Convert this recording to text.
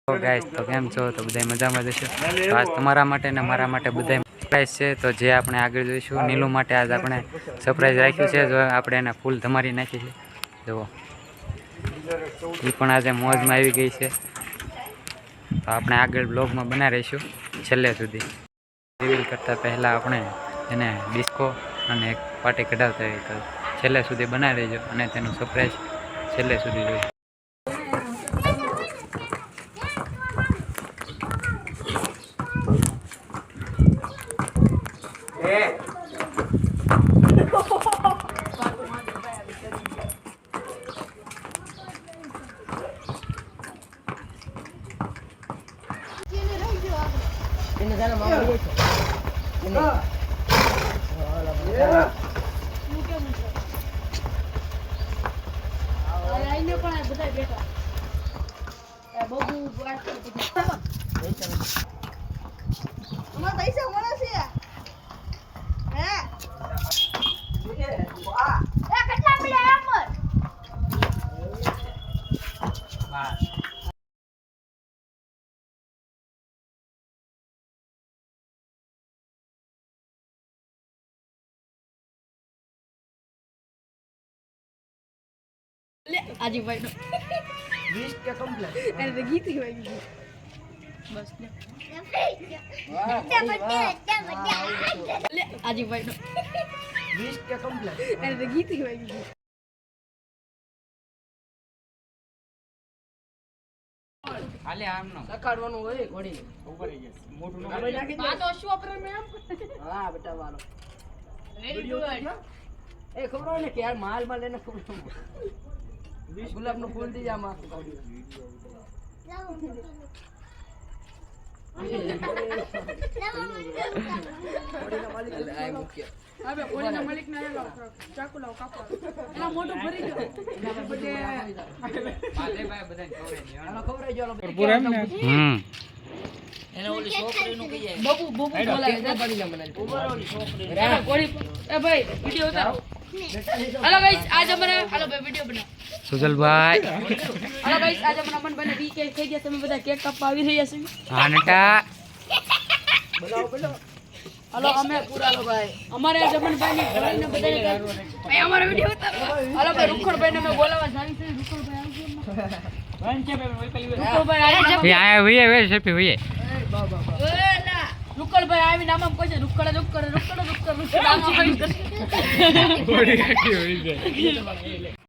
તો ગાઈસ તો કેમ છો? તો બધા મજામાં જશો. તો આજ તમારા માટે ને મારા માટે બધા સરપ્રાઈઝ છે. તો જે આપણે આગળ જોઈશું નીલુ માટે આજ આપણે સરપ્રાઈઝ રાખ્યું છે. જો આપણે એને ફૂલ ધમારી નાખી છે. જુઓ એ પણ આજે મોજમાં આવી ગઈ છે. તો આપણે આગળ બ્લોગમાં બના રહીશું છેલ્લે સુધી. રિવીલ કરતાં પહેલાં આપણે એને ડિસ્કો અને એક પાર્ટી કઢાવતા હોય તો છેલ્લે સુધી બનાવી દેજો અને તેનું સરપ્રાઈઝ છેલ્લે સુધી જોઈશું. ini dalam mau ini ini ini પણ બધા બેઠા બબુ વાત અમાર પૈસા મળે છે હે કેટલા મળ્યા અમર વાહ આજે ભાઈ 20 કે કમ્પ્લીટ એને તો ગીત ગઈ બસ લે આજે ભાઈ 20 કે કમ્પ્લીટ એને તો ગીત ગઈ હાલે આમ નો સકાડવાનું હોય ઘોડી ઉપર આવી ગયો મોટું નો નાખી દે આ તો શું ઓપરેટર મે આમ હા બેટા વાલો વેરી ગુડ એ ખબર હોય ને કે યાર માલ લેને ખબર गुलाब नो फूल दी जामा अबे कोणीना मालिक ना आलो चाकू लाव कापा एला मोटो भरी गयो बडे माले ભાઈ બધાને ખવરાઈ ગયો પૂરા એમ ને એને ઓલી છોકરી નું કહીએ બબુ બબુ બોલાવે દે પડી જા મને ઉપર ઓલી છોકરી કોણી એ ભાઈ વિડિયો ઉતારો हेलो गाइस आज हमारा हेलो भाई वीडियो बना સુજલ ભાઈ हेलो गाइस आज हमारा मन बने वीक થઈ ગયા તમે બધા કેક કાપવા આવી રહ્યા છો હા નટા બોલાવો બોલો हेलो અમે પૂરા લો ભાઈ અમારે આ જમન ભાઈ ને ઘરેને બધાને ભાઈ અમારો વિડિયો ઉતારો हेलो ભાઈ રૂખડ ભાઈ ને મે બોલાવા જાવી છે રૂખડ ભાઈ આવજો ભાઈ કે ભાઈ પેલી રૂખડ ભાઈ આવી એ આયા વીએ વે શેપી વીએ ઓલા રૂખડ ભાઈ આવી નામ કોઈ છે રૂખડ રૂખડ નામ આવી બોડી કાઢી હોય છે